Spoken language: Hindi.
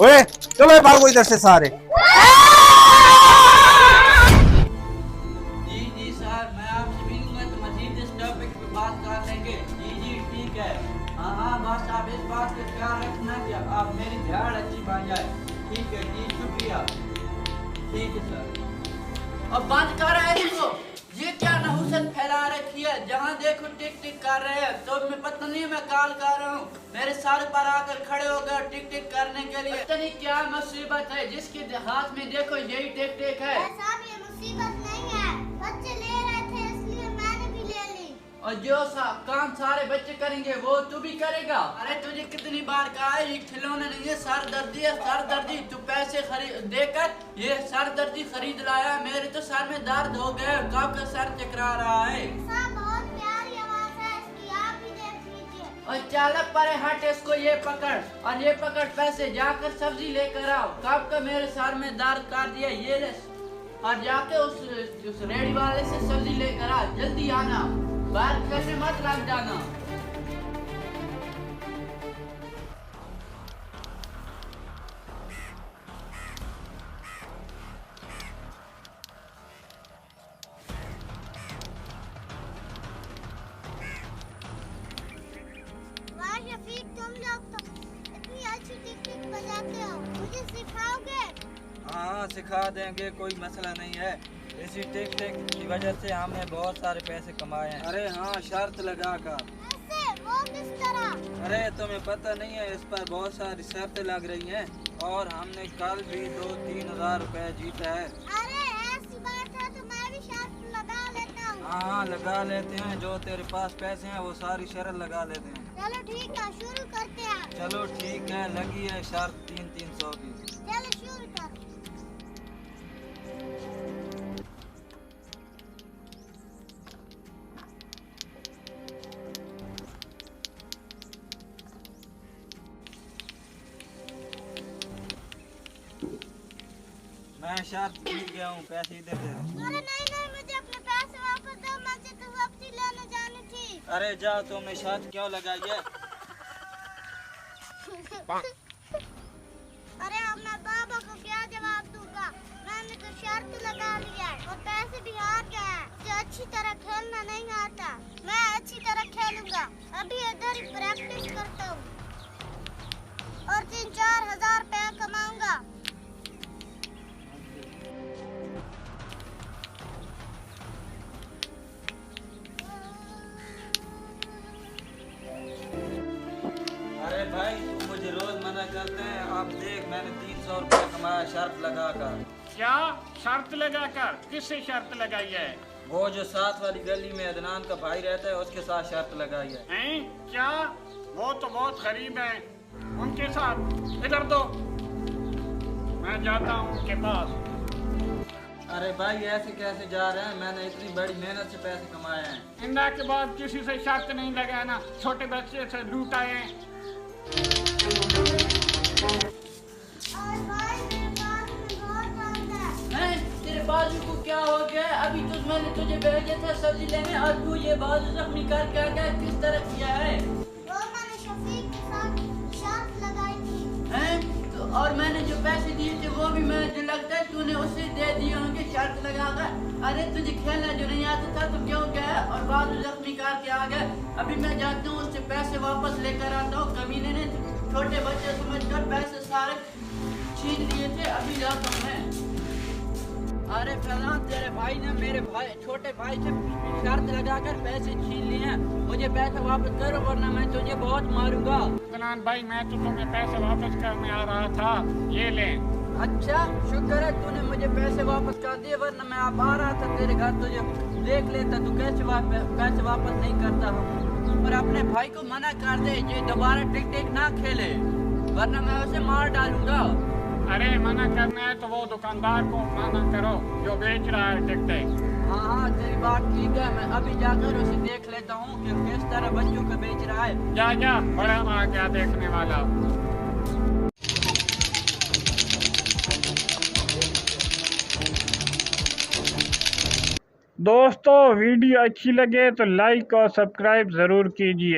ओए चलो भागो इधर से सारे। जी जी सर, मैं आपसे मिलूंगा तो मजीद इस टॉपिक पे बात कर लेंगे। जी जी ठीक है। हाँ हाँ बस आप इस बात का ख्याल रखना कि आप मेरी झाड़ अच्छी बन जाए। ठीक है जी, शुक्रिया। ठीक है सर। अब बंद कर रहे हैं इसको। ये क्या नहुसत फैला रखी है, जहाँ देखो टिक टिक कर रहे हैं। तो मैं पता नहीं, मैं कॉल कर रहा हूँ, मेरे सर पर आकर खड़े हो गए टिक टिक करने के लिए। पता नहीं क्या मुसीबत है, जिसके हाथ में देखो यही टिक टिक है। साहब ये मुसीबत नहीं है, बच्चे ले रहे थे इसलिए मैंने भी ले ली। और जो काम सारे बच्चे करेंगे वो तू भी करेगा। अरे तुझे कितनी बार कहा है, ये खिलौना नहीं है, सर दर्दी है सर दर्दी। तू पैसे खरीद देकर ये सर दर्दी खरीद लाया। मेरे तो सर में दर्द हो गया, कब का सर चकरा रहा है। साहब बहुत प्यारी आवाज है इसकी, आप भी देख लीजिए। और चालक परे हट, इसको ये पकड़ और ये पकड़ पैसे, जाकर सब्जी लेकर आओ। कब का मेरे सर में दर्द कर दिया, ये ले और जाके उस रेडी वाले से सब्जी लेकर आ। जल्दी आना, बाहर कैसे मत लग जाना। वाह शफीक, तुम लोग तो इतनी अच्छी टिक टिक बजाते हो, मुझे सिखाओगे? हाँ सिखा देंगे, कोई मसला नहीं है। इसी टिक टिक की वजह से हमने बहुत सारे पैसे कमाए हैं। अरे हाँ, शर्त लगा कर। ऐसे वो किस तरह? अरे तुम्हें पता नहीं है, इस पर बहुत सारी शर्तें लग रही हैं और हमने कल भी 2-3 हजार रुपए जीता है। अरे ऐसी बात है तो मैं भी शर्त लगा लेता हूँ। हाँ लगा लेते हैं, जो तेरे पास पैसे हैं वो सारी शर्त लगा लेते हैं। चलो ठीक है, शुरू करते हैं। चलो ठीक है, लगी है शर्त 300 की। चलो शुरू कर। मैं शर्त जीत गया हूँ, पैसे दे दे। अरे नहीं नहीं, मुझे अपने पैसे वापस दो, मुझे तो सब्जी लेने जानी थी। अरे जा, तुमने शर्त क्यों लगाई है? अरे अब मैं बाबा को क्या जवाब दूंगा, मैंने तो शर्त लगा ली है और पैसे भी हार गए हैं। मुझे अच्छी तरह खेलना नहीं आता, मैं अच्छी तरह खेलूंगा। अभी इधर ही प्रैक्टिस करता हूँ और 3-4 हजार रुपया कमाऊंगा। अरे भाई तुम मुझे रोज मना करते हैं, अब देख मैंने 300 रुपये कमाया शर्त लगा कर। क्या शर्त लगाकर? किससे शर्त लगाई है? वो जो साथ वाली गली में अदनान का भाई रहता है उसके साथ शर्त लगाई है। हैं? क्या? वो तो बहुत गरीब है, उनके साथ इधर दो, मैं जाता हूँ उनके पास। अरे भाई ऐसे कैसे जा रहे हैं, मैंने इतनी बड़ी मेहनत से पैसे कमाए हैं। इंदा के बाद किसी से शर्त नहीं लगाना, छोटे बच्चे से लूट आए हैं। और भाई मेरे पास में बहुत दर्द है। हैं? तेरे बाजू को क्या हो गया? अभी तो मैंने तुझे भेजा था सब्जी लेने और तू ये बाजू जख्मी करके आ गया। किस तरह किया है? वो मैंने शफीक के साथ शर्त लगाई थी। हैं? तो और मैंने जो पैसे दिए थे वो भी मुझे लगता है तूने उसे दे दिए होंगे शर्त लगाकर। अरे तुझे खेलना जो नहीं आता था तो क्यों गया और बाजू जख्मी करके आ गया? अभी मैं जाता हूँ, उससे पैसे वापस लेकर आता हूँ। कमीने ने छोटे बच्चे समझकर पैसे सारे छीन लिए थे। अभी जाता हूँ मैं। अरे फैजान, तेरे भाई ने मेरे भाई छोटे भाई से शर्त लगाकर पैसे छीन लिए हैं। मुझे पैसे वापस करो वरना मैं तुझे बहुत मारूंगा। अदनान भाई, मैं तो तुम्हें पैसे वापस करने आ रहा था, ये ले। अच्छा शुक्र है तूने मुझे पैसे वापस कर दिए, वरना मैं आप आ रहा था तेरे घर तुझे देख लेता। तू कैसे पैसे वापस नहीं करता हूँ। और अपने भाई को मना कर दे ये दोबारा टिक टिक ना खेले, वरना मैं उसे मार डालूंगा। अरे मना करना है तो वो दुकानदार को मना करो जो बेच रहा है टिक टिक। हाँ हाँ तेरी बात ठीक है, मैं अभी जाकर उसे देख लेता हूँ कि किस तरह बच्चों को बेच रहा है। जा जा, बड़ा वहाँ क्या देखने वाला। दोस्तों वीडियो अच्छी लगे तो लाइक और सब्सक्राइब ज़रूर कीजिए।